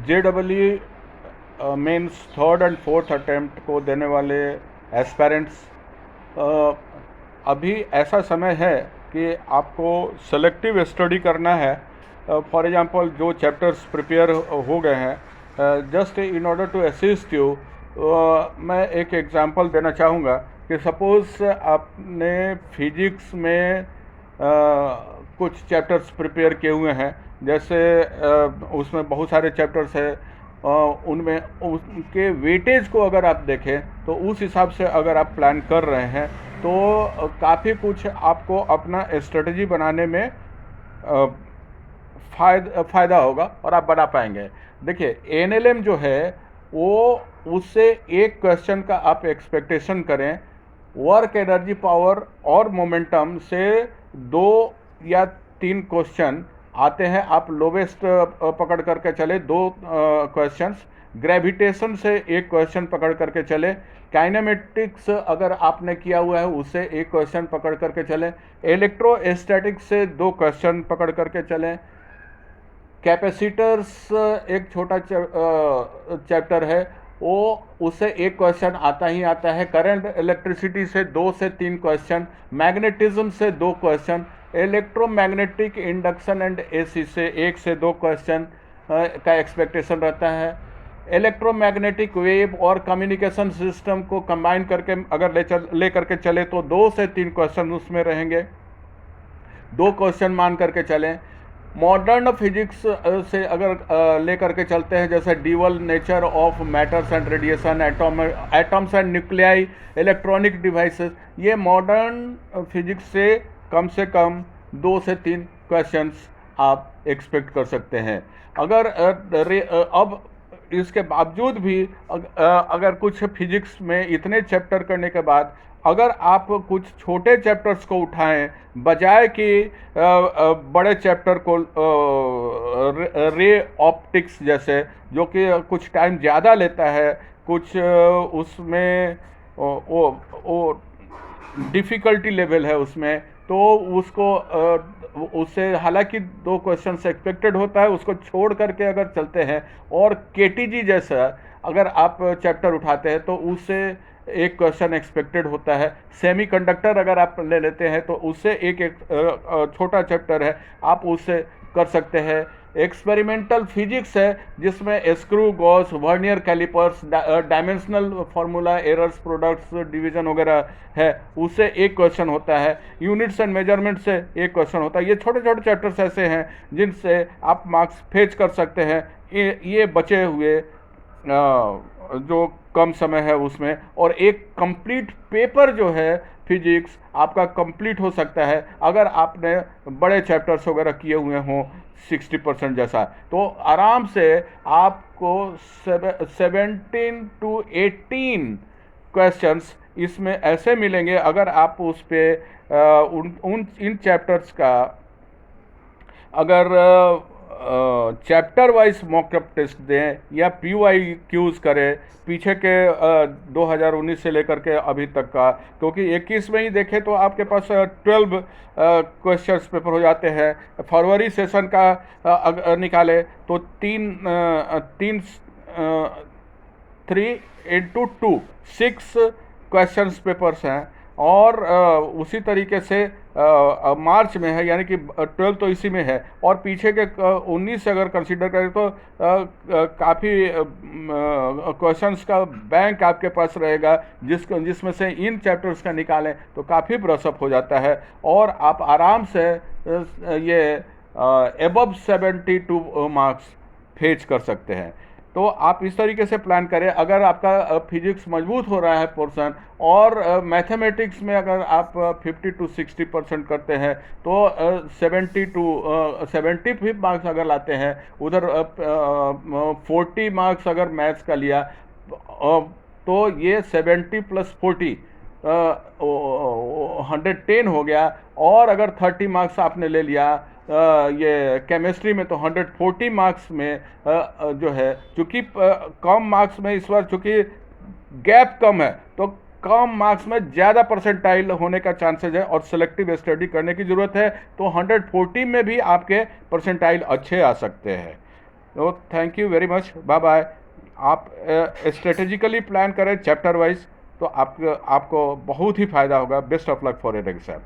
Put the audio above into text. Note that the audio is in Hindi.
JEE Mains third and fourth attempt को देने वाले एस्पायरेंट्स, अभी ऐसा समय है कि आपको सेलेक्टिव स्टडी करना है। फॉर एग्जांपल जो चैप्टर्स प्रिपेयर हो गए हैं, just in order to assist you, मैं एक एग्जांपल देना चाहूँगा कि सपोज़ आपने फिजिक्स में कुछ चैप्टर्स प्रिपेयर किए हुए हैं, जैसे उसमें बहुत सारे चैप्टर्स हैं, उनमें उनके वेटेज को अगर आप देखें तो उस हिसाब से अगर आप प्लान कर रहे हैं तो काफ़ी कुछ आपको अपना स्ट्रेटजी बनाने में फ़ायदा होगा और आप बना पाएंगे। देखिए एनएलएम जो है वो उससे एक क्वेश्चन का आप एक्सपेक्टेशन करें, वर्क एनर्जी पावर और मोमेंटम से 2 या 3 क्वेश्चन आते हैं, आप लोवेस्ट पकड़ करके चले 2 क्वेश्चंस, ग्रेविटेशन से एक क्वेश्चन पकड़ करके चले, काइनेमेटिक्स अगर आपने किया हुआ है उससे एक क्वेश्चन पकड़ करके चलें, इलेक्ट्रोस्टैटिक्स से 2 क्वेश्चन पकड़ करके चलें, कैपेसिटर्स एक छोटा चैप्टर है वो उससे एक क्वेश्चन आता ही आता है, करंट इलेक्ट्रिसिटी से 2 से 3 क्वेश्चन, मैग्नेटिज्म से 2 question, electromagnetic induction and AC से 1 से 2 क्वेश्चन का एक्सपेक्टेशन रहता है, इलेक्ट्रोमैग्नेटिक वेव और कम्युनिकेशन सिस्टम को कंबाइन करके अगर ले करके चले तो 2 से 3 क्वेश्चन उसमें रहेंगे, 2 क्वेश्चन मान करके चलें। मॉडर्न फिजिक्स से अगर ले करके चलते हैं, जैसे dual nature of matters and radiation, atoms and nuclei, electronic devices, ये मॉडर्न फिजिक्स से कम 2 से 3 क्वेश्चंस आप एक्सपेक्ट कर सकते हैं। अगर अब इसके बावजूद भी अगर कुछ फिजिक्स में इतने चैप्टर करने के बाद अगर आप कुछ छोटे चैप्टर्स को उठाएं बजाय कि बड़े चैप्टर को, रे ऑप्टिक्स जैसे, जो कि कुछ टाइम ज़्यादा लेता है, कुछ उसमें वो डिफ़िकल्टी लेवल है उसमें, तो उसको उससे हालांकि 2 क्वेश्चन एक्सपेक्टेड होता है, उसको छोड़ करके अगर चलते हैं और केटीजी जैसा अगर आप चैप्टर उठाते हैं तो उससे एक क्वेश्चन एक्सपेक्टेड होता है, सेमीकंडक्टर अगर आप ले लेते हैं तो उससे एक छोटा चैप्टर है, आप उससे कर सकते हैं। एक्सपेरिमेंटल फिजिक्स है जिसमें screw, gauge, vernier calipers, dimensional formula, errors, products, division वगैरह है, उससे एक क्वेश्चन होता है। यूनिट्स एंड मेजरमेंट से एक क्वेश्चन होता है। ये छोटे छोटे चैप्टर्स ऐसे हैं जिनसे आप मार्क्स फेच कर सकते हैं। ये बचे हुए जो कम समय है उसमें, और एक कंप्लीट पेपर जो है फिजिक्स आपका कंप्लीट हो सकता है अगर आपने बड़े चैप्टर्स वगैरह किए हुए हों 60% जैसा, तो आराम से आपको 17 to 18 क्वेश्चंस इसमें ऐसे मिलेंगे अगर आप उस पर इन चैप्टर्स का अगर चैप्टर वाइज मॉकअप टेस्ट दें या PYQs करें पीछे के 2019 से लेकर के अभी तक का, क्योंकि 21 में ही देखें तो आपके पास 12 क्वेश्चंस पेपर हो जाते हैं। फरवरी सेशन का निकाले तो 3 into 2 6 क्वेश्चंस पेपर्स हैं, और उसी तरीके से मार्च में है, यानी कि 12 तो इसी में है, और पीछे के 19 से अगर कंसीडर करें तो काफ़ी क्वेश्चंस का बैंक आपके पास रहेगा, जिसमें से इन चैप्टर्स का निकालें तो काफ़ी ब्रशअप हो जाता है और आप आराम से ये एबव 72 मार्क्स फेच कर सकते हैं। तो आप इस तरीके से प्लान करें। अगर आपका फिजिक्स मजबूत हो रहा है पोर्शन, और मैथमेटिक्स में अगर आप 50 to 60% करते हैं तो 70 to 70 मार्क्स अगर लाते हैं, उधर 40 मार्क्स अगर मैथ्स का लिया तो ये 70 + 40 110 हो गया, और अगर 30 मार्क्स आपने ले लिया ये केमिस्ट्री में तो 140 मार्क्स में जो है, चूँकि कम मार्क्स में इस बार चूँकि गैप कम है तो कम मार्क्स में ज़्यादा परसेंटाइल होने का चांसेस है और सेलेक्टिव स्टडी करने की ज़रूरत है, तो 140 में भी आपके परसेंटाइल अच्छे आ सकते हैं। तो thank you very much, bye bye. आप स्ट्रेटेजिकली प्लान करें चैप्टर वाइज, तो आपको बहुत ही फ़ायदा होगा। Best of luck for your exam.